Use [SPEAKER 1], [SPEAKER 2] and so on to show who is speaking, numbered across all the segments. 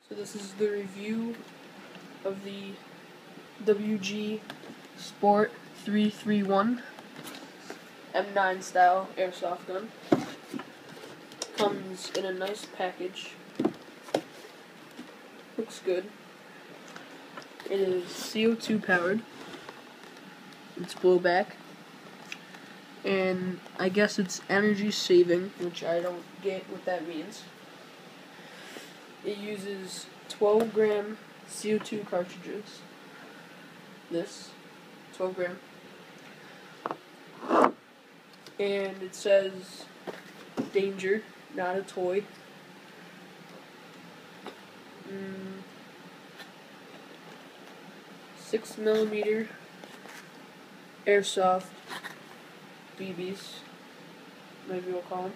[SPEAKER 1] So this is the review of the WG Sport 331 M9 style airsoft gun. Comes in a nice package. Looks good. It is CO2 powered. It's blowback. And I guess it's energy saving, which I don't get what that means. It uses 12-gram CO2 cartridges. This, 12 gram. And it says, danger, not a toy. 6mm Airsoft BBs, maybe we'll call them.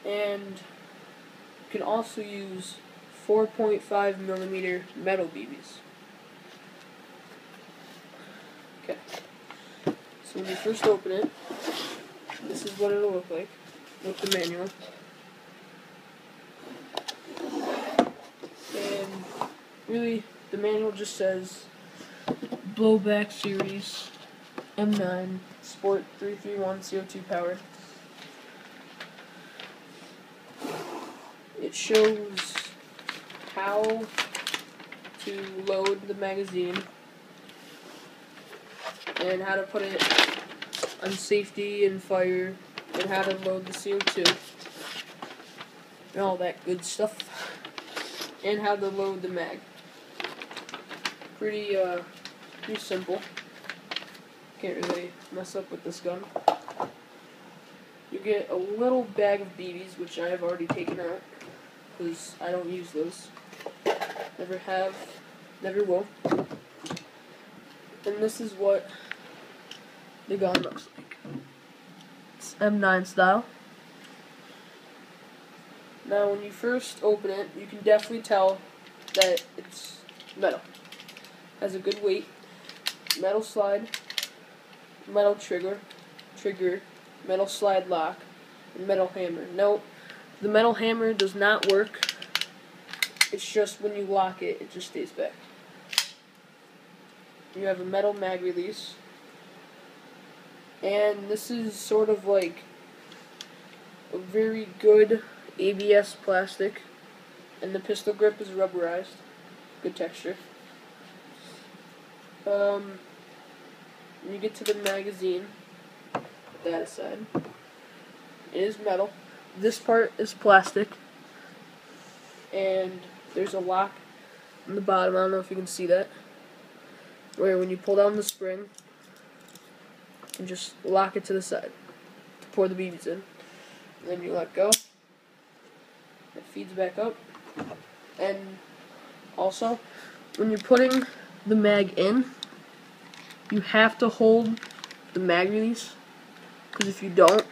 [SPEAKER 1] And you can also use 4.5mm metal BBs. Okay. So when you first open it, this is what it'll look like with the manual. And really, the manual just says Blowback Series M9 Sport 331 CO2 powered. It shows how to load the magazine and how to put it on safety and fire and how to load the CO2 and all that good stuff, and how to load the mag. Pretty simple. Can't really mess up with this gun. You get a little bag of BBs, which I have already taken out because I don't use those. Never have, never will. And this is what the gun looks like. It's M9 style. Now when you first open it, you can definitely tell that it's metal. Has a good weight, metal slide, metal trigger, metal slide lock, and metal hammer. Note, the metal hammer does not work. It's just when you lock it, it just stays back. You have a metal mag release. And this is sort of like a very good ABS plastic. And the pistol grip is rubberized. Good texture. When you get to the magazine, put that aside. It is metal. This part is plastic. And there's a lock on the bottom. I don't know if you can see that. Where when you pull down the spring, you can just lock it to the side to pour the BBs in. And then you let go. It feeds back up. And also, when you're putting the mag in, you have to hold the mag release, because if you don't,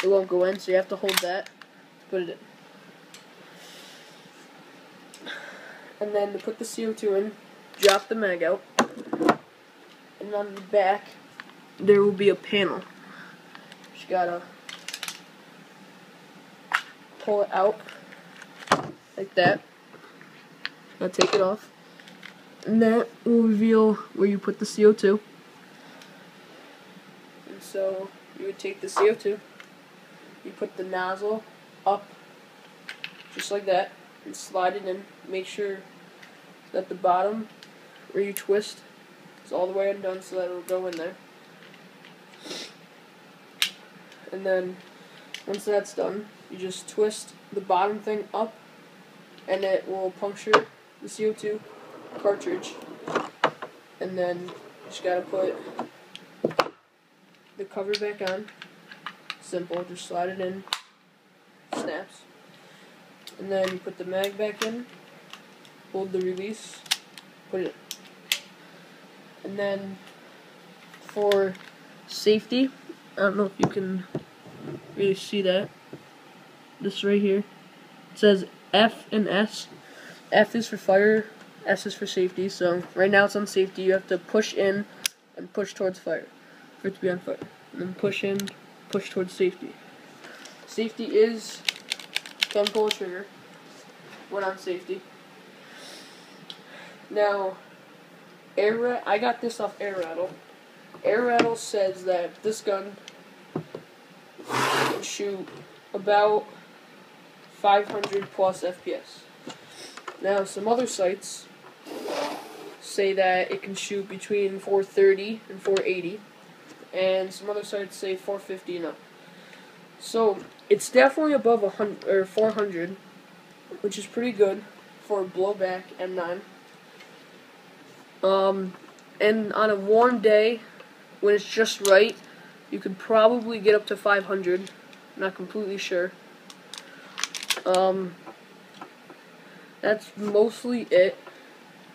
[SPEAKER 1] it won't go in, so you have to hold that to put it in. And then to put the CO2 in, drop the mag out, and on the back there will be a panel. Just gotta pull it out like that. Now take it off, and that will reveal where you put the CO2. And so you would take the CO2, you put the nozzle up just like that, and slide it in. Make sure that the bottom where you twist is all the way undone so that it will go in there. And then once that's done, you just twist the bottom thing up and it will puncture the CO2 cartridge. And then you just gotta put the cover back on. Simple, just slide it in, snaps. And then you put the mag back in, hold the release, put it in. And then for safety, I don't know if you can really see that. This right here, it says F and S. F is for fire, S is for safety. So right now it's on safety. You have to push in and push towards fire for it to be on fire. And then push in, push towards safety. Safety is, can pull a trigger. went on safety. Now, I got this off Air Rattle. Air Rattle says that this gun can shoot about 500 plus FPS. Now, some other sites say that it can shoot between 430 and 480, and some other sites say 450 and up. So it's definitely above 100 or 400, which is pretty good for a blowback M9. And on a warm day, when it's just right, you could probably get up to 500. I'm not completely sure. That's mostly it.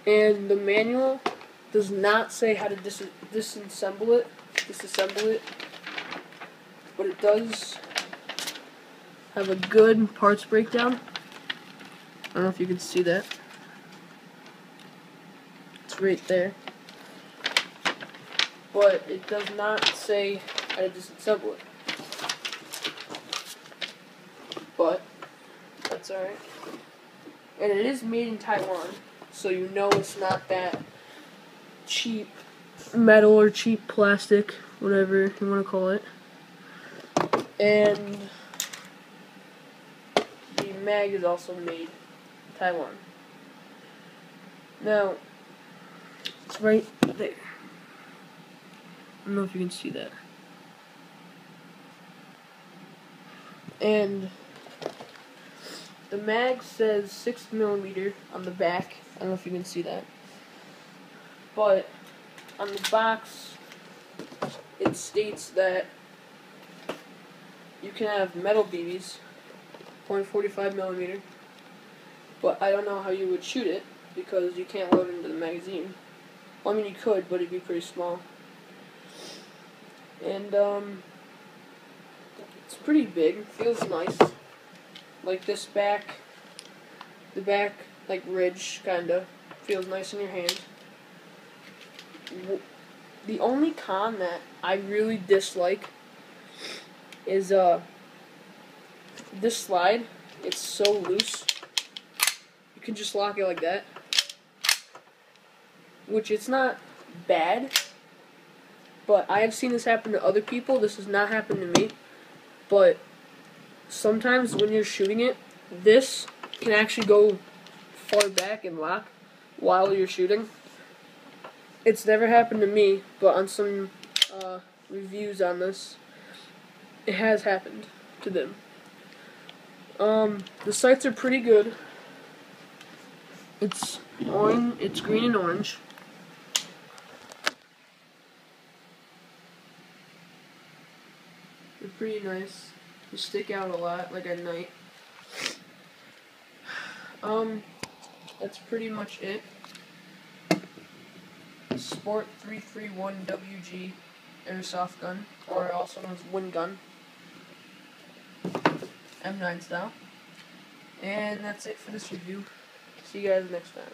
[SPEAKER 1] And the manual does not say how to disassemble it, but it does have a good parts breakdown. I don't know if you can see that. It's right there. But it does not say how to disassemble it. But that's alright. And it is made in Taiwan, so you know it's not that cheap metal or cheap plastic, whatever you want to call it. And the mag is also made in Taiwan. Now, it's right there. I don't know if you can see that. And the mag says 6mm on the back. I don't know if you can see that. But on the box, it states that you can have metal BBs, .45mm. But I don't know how you would shoot it because you can't load it into the magazine. Well, I mean, you could, but it'd be pretty small. And it's pretty big. Feels nice. Like this back, the back, like ridge, kinda feels nice in your hand. The only con that I really dislike is this slide. It's so loose. You can just lock it like that, which it's not bad. But I have seen this happen to other people. This has not happened to me. But sometimes when you're shooting it, this can actually go far back and lock while you're shooting. It's never happened to me, but on some reviews on this, it has happened to them. The sights are pretty good. It's orange. It's green and orange. They're pretty nice. They stick out a lot, like at night. That's pretty much it. Sport 331 WG Airsoft gun, or also known as wind gun, M9 style. And that's it for this review. See you guys next time.